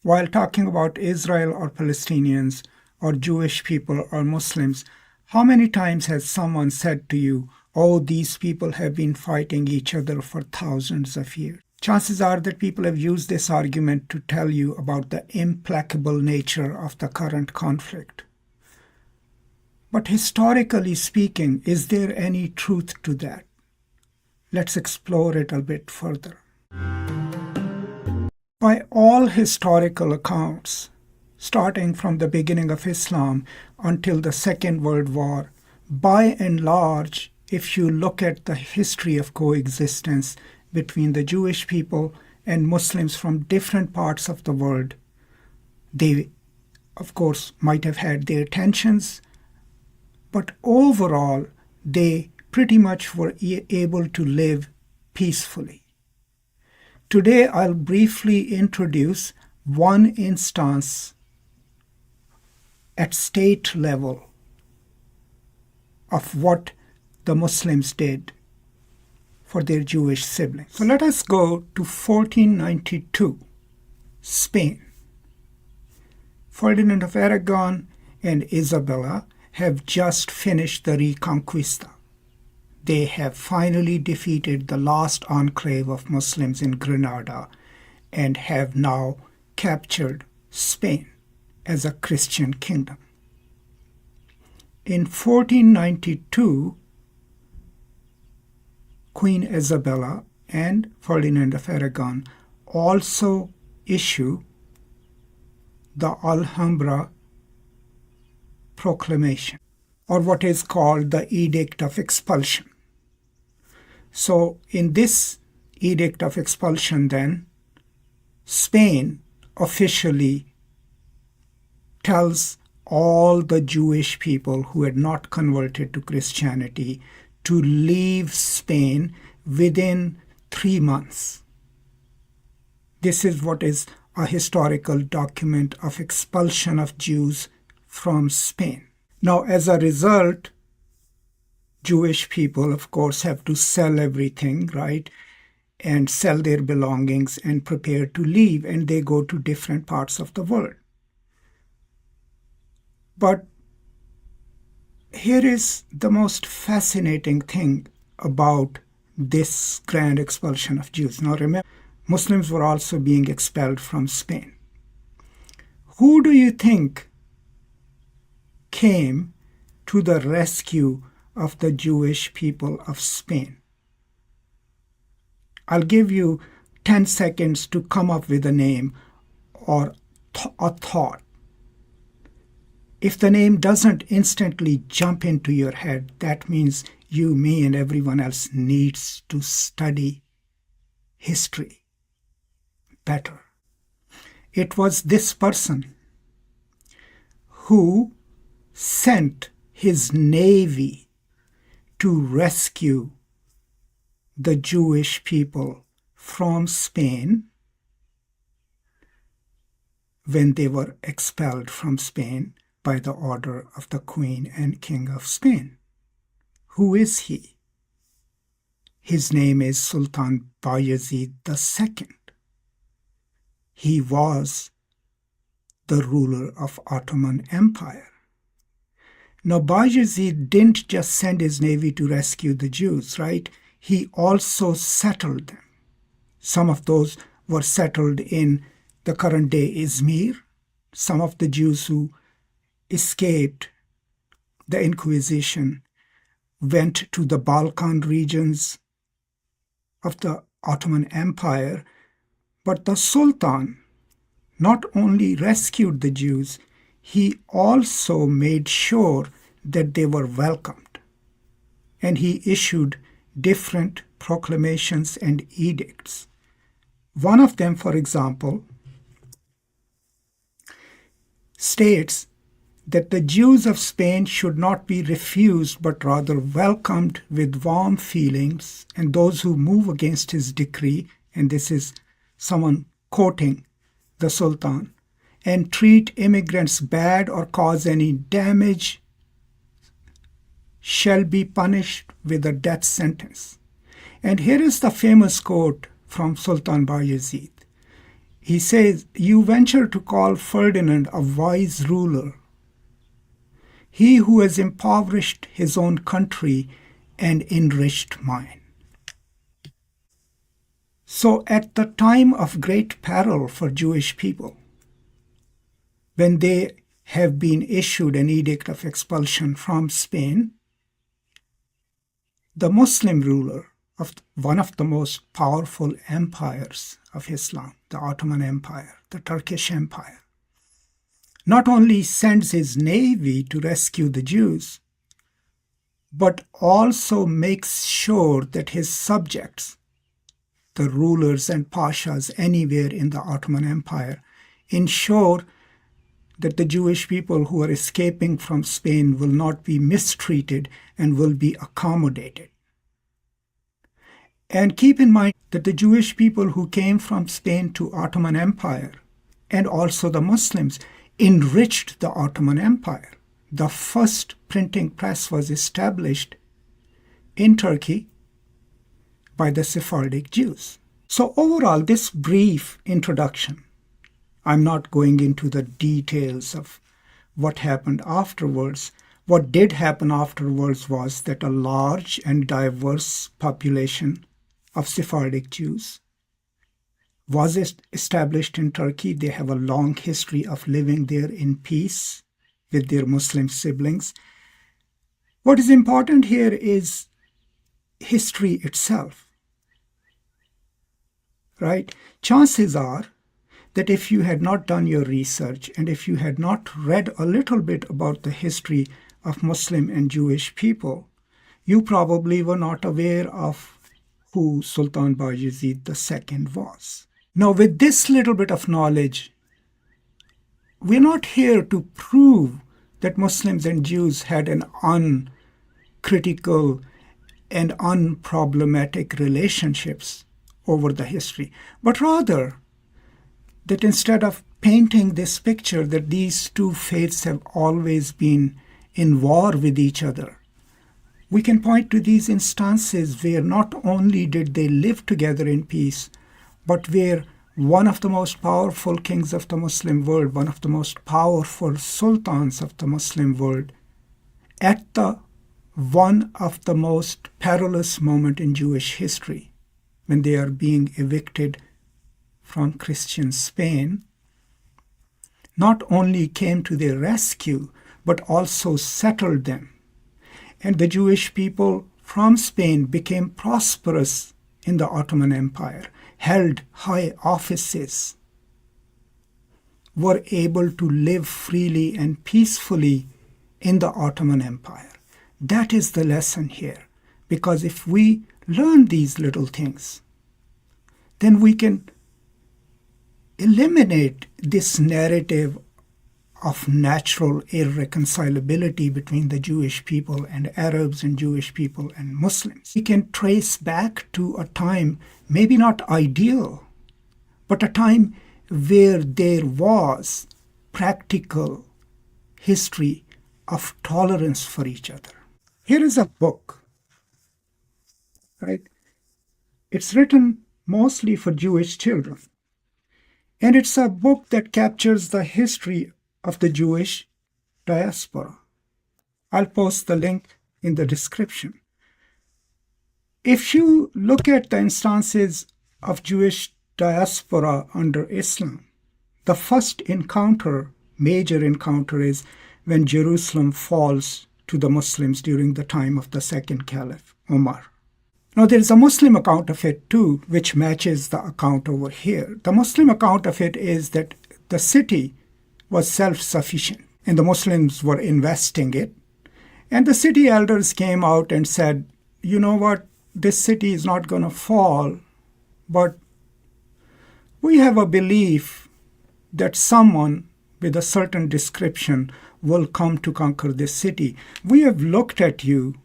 While talking about Israel or Palestinians or Jewish people or Muslims, how many times has someone said to you, oh, these people have been fighting each other for thousands of years? Chances are that people have used this argument to tell you about the implacable nature of the current conflict. But historically speaking, is there any truth to that? Let's explore it a bit further. By all historical accounts, starting from the beginning of Islam until the Second World War, by and large, if you look at the history of coexistence between the Jewish people and Muslims from different parts of the world, they, of course, might have had their tensions, but overall, they pretty much were able to live peacefully. Today, I'll briefly introduce one instance at state level of what the Muslims did for their Jewish siblings. So let us go to 1492, Spain. Ferdinand of Aragon and Isabella have just finished the Reconquista. They have finally defeated the last enclave of Muslims in Granada and have now captured Spain as a Christian kingdom. In 1492, Queen Isabella and Ferdinand of Aragon also issue the Alhambra Proclamation, or what is called the Edict of Expulsion. So in this Edict of Expulsion then, Spain officially tells all the Jewish people who had not converted to Christianity to leave Spain within 3 months. This is what is a historical document of expulsion of Jews from Spain. Now, as a result, Jewish people, of course, have to sell everything, right? And sell their belongings and prepare to leave, and they go to different parts of the world. But here is the most fascinating thing about this grand expulsion of Jews. Now remember, Muslims were also being expelled from Spain. Who do you think came to the rescue of the Jewish people of Spain? I'll give you 10 seconds to come up with a name or a thought. If the name doesn't instantly jump into your head, that means you, me, and everyone else needs to study history better. It was this person who sent his navy to rescue the Jewish people from Spain when they were expelled from Spain by the order of the Queen and King of Spain. Who is he? His name is Sultan Bayezid II. He was the ruler of Ottoman Empire. Now, Bayezid didn't just send his navy to rescue the Jews, right? He also settled them. Some of those were settled in the current day Izmir. Some of the Jews who escaped the Inquisition went to the Balkan regions of the Ottoman Empire. But the Sultan not only rescued the Jews, he also made sure that they were welcomed. And he issued different proclamations and edicts. One of them, for example, states that the Jews of Spain should not be refused but rather welcomed with warm feelings, and those who move against his decree, and this is someone quoting the Sultan, and treat immigrants bad or cause any damage shall be punished with a death sentence. And here is the famous quote from Sultan Bayezid. He says, "You venture to call Ferdinand a wise ruler, he who has impoverished his own country and enriched mine." So at the time of great peril for Jewish people, when they have been issued an edict of expulsion from Spain, the Muslim ruler of one of the most powerful empires of Islam, the Ottoman Empire, the Turkish Empire, not only sends his navy to rescue the Jews, but also makes sure that his subjects, the rulers and pashas anywhere in the Ottoman Empire, ensure that the Jewish people who are escaping from Spain will not be mistreated and will be accommodated. And keep in mind that the Jewish people who came from Spain to Ottoman Empire, and also the Muslims, enriched the Ottoman Empire. The first printing press was established in Turkey by the Sephardic Jews. So overall, this brief introduction, I'm not going into the details of what happened afterwards. What did happen afterwards was that a large and diverse population of Sephardic Jews was established in Turkey. They have a long history of living there in peace with their Muslim siblings. What is important here is history itself, right? Chances are that if you had not done your research and if you had not read a little bit about the history of Muslim and Jewish people, you probably were not aware of who Sultan Bayezid II was. Now, with this little bit of knowledge, we're not here to prove that Muslims and Jews had an uncritical and unproblematic relationships over the history, but rather that instead of painting this picture that these two faiths have always been in war with each other, we can point to these instances where not only did they live together in peace, but where one of the most powerful kings of the Muslim world, one of the most powerful sultans of the Muslim world, at one of the most perilous moment in Jewish history, when they are being evicted from Christian Spain, not only came to their rescue, but also settled them. And the Jewish people from Spain became prosperous in the Ottoman Empire, held high offices, were able to live freely and peacefully in the Ottoman Empire. That is the lesson here, because if we learn these little things, then we can eliminate this narrative of natural irreconcilability between the Jewish people and Arabs and Jewish people and Muslims. We can trace back to a time, maybe not ideal, but a time where there was practical history of tolerance for each other. Here is a book, right? It's written mostly for Jewish children. And it's a book that captures the history of the Jewish diaspora. I'll post the link in the description. If you look at the instances of Jewish diaspora under Islam, the first major encounter is when Jerusalem falls to the Muslims during the time of the second Caliph, Umar. Now, there is a Muslim account of it too, which matches the account over here. The Muslim account of it is that the city was self-sufficient, and the Muslims were investing it. And the city elders came out and said, you know what, this city is not going to fall, but we have a belief that someone with a certain description will come to conquer this city. We have looked at you.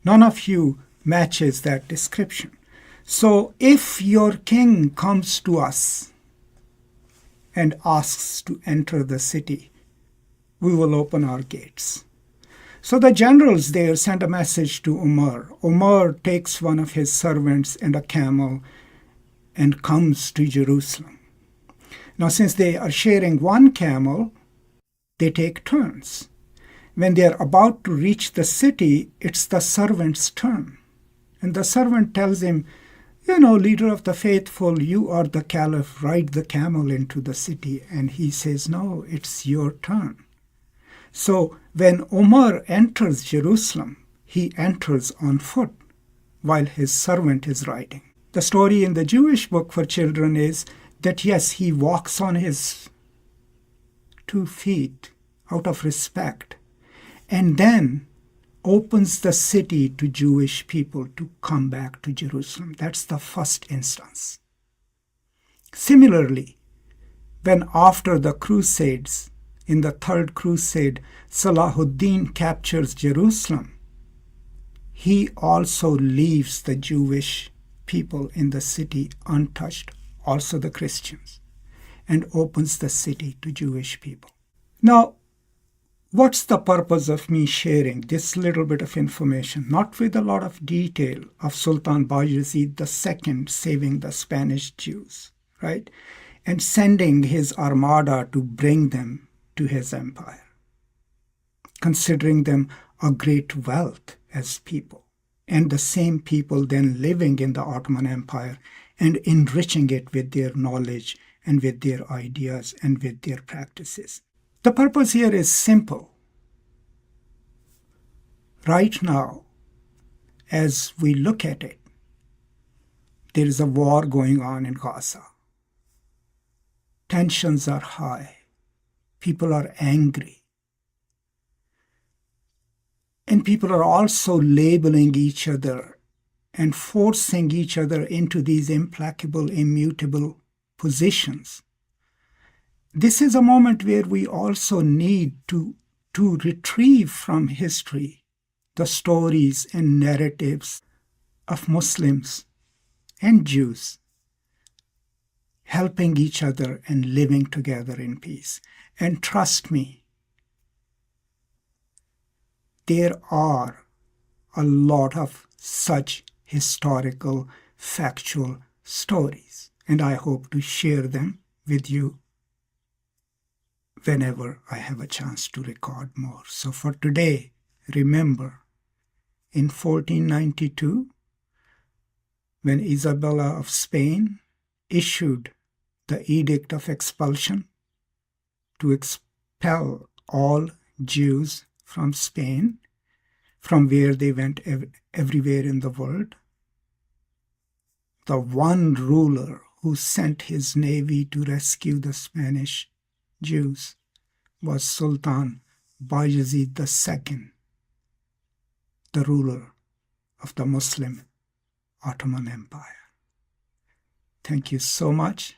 None of you matches that description. So if your king comes to us and asks to enter the city, we will open our gates. So the generals there send a message to Umar. Umar takes one of his servants and a camel and comes to Jerusalem. Now, since they are sharing one camel, they take turns. When they are about to reach the city, it's the servant's turn. And the servant tells him, leader of the faithful, you are the caliph, ride the camel into the city. And he says, no, it's your turn. So when Omar enters Jerusalem, he enters on foot while his servant is riding. The story in the Jewish book for children is that, yes, he walks on his 2 feet out of respect, and then opens the city to Jewish people to come back to Jerusalem. That's the first instance. Similarly, when after the Crusades, in the Third Crusade, Salahuddin captures Jerusalem, he also leaves the Jewish people in the city untouched, also the Christians, and opens the city to Jewish people. Now, what's the purpose of me sharing this little bit of information, not with a lot of detail, of Sultan Bayezid II saving the Spanish Jews, right? And sending his armada to bring them to his empire, considering them a great wealth as people, and the same people then living in the Ottoman Empire and enriching it with their knowledge and with their ideas and with their practices. The purpose here is simple. Right now, as we look at it, there is a war going on in Gaza. Tensions are high. People are angry. And people are also labeling each other and forcing each other into these implacable, immutable positions. This is a moment where we also need to retrieve from history the stories and narratives of Muslims and Jews helping each other and living together in peace. And trust me, there are a lot of such historical, factual stories, and I hope to share them with you whenever I have a chance to record more. So for today, remember, in 1492, when Isabella of Spain issued the Edict of Expulsion to expel all Jews from Spain, from where they went everywhere in the world, the one ruler who sent his navy to rescue the Spanish Jews was Sultan Bayezid II, the ruler of the Muslim Ottoman Empire. Thank you so much.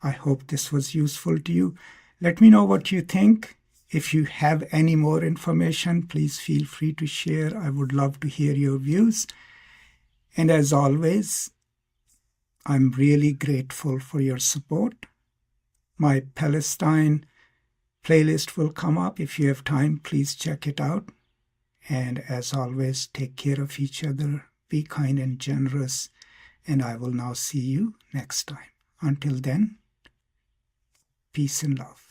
I hope this was useful to you. Let me know what you think. If you have any more information, please feel free to share. I would love to hear your views. And as always, I'm really grateful for your support. My Palestine playlist will come up. If you have time, please check it out. And as always, take care of each other, be kind and generous, and I will now see you next time. Until then, peace and love.